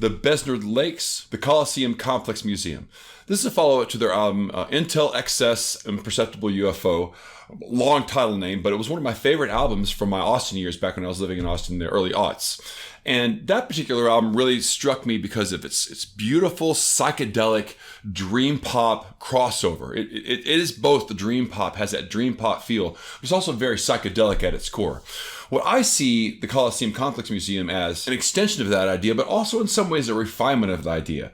the Besnard Lakes, the Coluseum Complex Museum. This is a follow-up to their album, Intel XS Imperceptible UFO. Long title name, but it was one of my favorite albums from my Austin years back when I was living in Austin in the early aughts. And that particular album really struck me because of its beautiful, psychedelic, dream pop crossover. It is both the dream pop, has that dream pop feel, but it's also very psychedelic at its core. What I see the Coluseum Complex Museum as an extension of that idea, but also in some ways a refinement of the idea.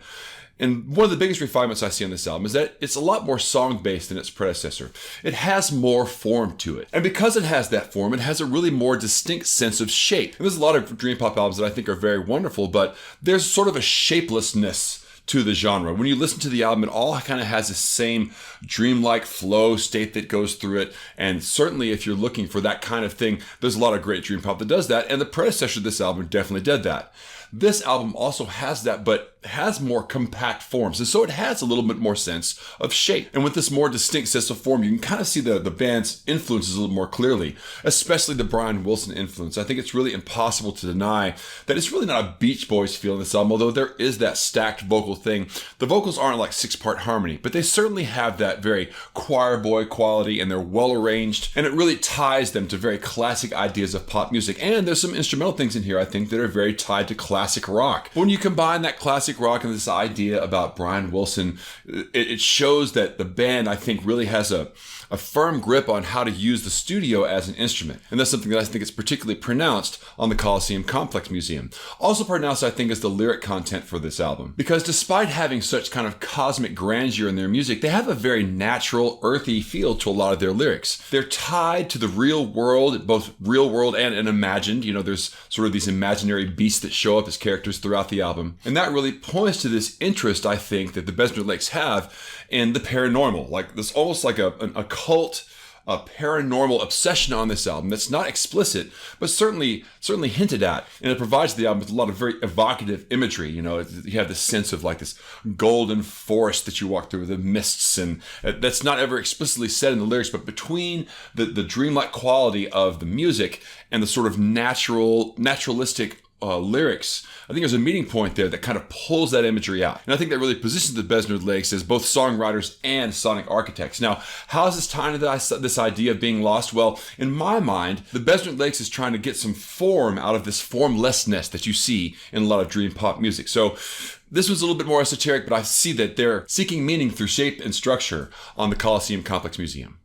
And one of the biggest refinements I see on this album is that it's a lot more song-based than its predecessor. It has more form to it. And because it has that form, it has a really more distinct sense of shape. And there's a lot of dream pop albums that I think are very wonderful, but there's sort of a shapelessness to the genre. When you listen to the album, it all kind of has the same dreamlike flow state that goes through it. And certainly if you're looking for that kind of thing, there's a lot of great dream pop that does that. And the predecessor of this album definitely did that. This album also has that, but has more compact forms. And so it has a little bit more sense of shape. And with this more distinct sense of form, you can kind of see the band's influences a little more clearly, especially the Brian Wilson influence. I think it's really impossible to deny that it's really not a Beach Boys feel in this album, although there is that stacked vocal thing. The vocals aren't like six-part harmony, but they certainly have that very choir boy quality, and they're well arranged, and it really ties them to very classic ideas of pop music. And there's some instrumental things in here, I think, that are very tied to classic rock. When you combine that classic rock and this idea about Brian Wilson, it shows that the band, I think, really has a firm grip on how to use the studio as an instrument. And that's something that I think is particularly pronounced on the Coluseum Complex Museum. Also pronounced, I think, is the lyric content for this album. Because despite having such kind of cosmic grandeur in their music, they have a very natural, earthy feel to a lot of their lyrics. They're tied to the real world, both real world and imagined. You know, there's sort of these imaginary beasts that show up as characters throughout the album. And that really points to this interest, I think, that the Besnard Lakes have in the paranormal. Like this, almost like a cult, a paranormal obsession on this album that's not explicit, but certainly hinted at. And it provides the album with a lot of very evocative imagery. You know, you have this sense of like this golden forest that you walk through, the mists, and that's not ever explicitly said in the lyrics, but between the dreamlike quality of the music and the sort of naturalistic lyrics, I think there's a meeting point there that kind of pulls that imagery out. And I think that really positions the Besnard Lakes as both songwriters and sonic architects. Now, how is this tying into this idea of being lost? Well, in my mind, the Besnard Lakes is trying to get some form out of this formlessness that you see in a lot of dream pop music. So this was a little bit more esoteric, but I see that they're seeking meaning through shape and structure on the Coluseum Complex Museum.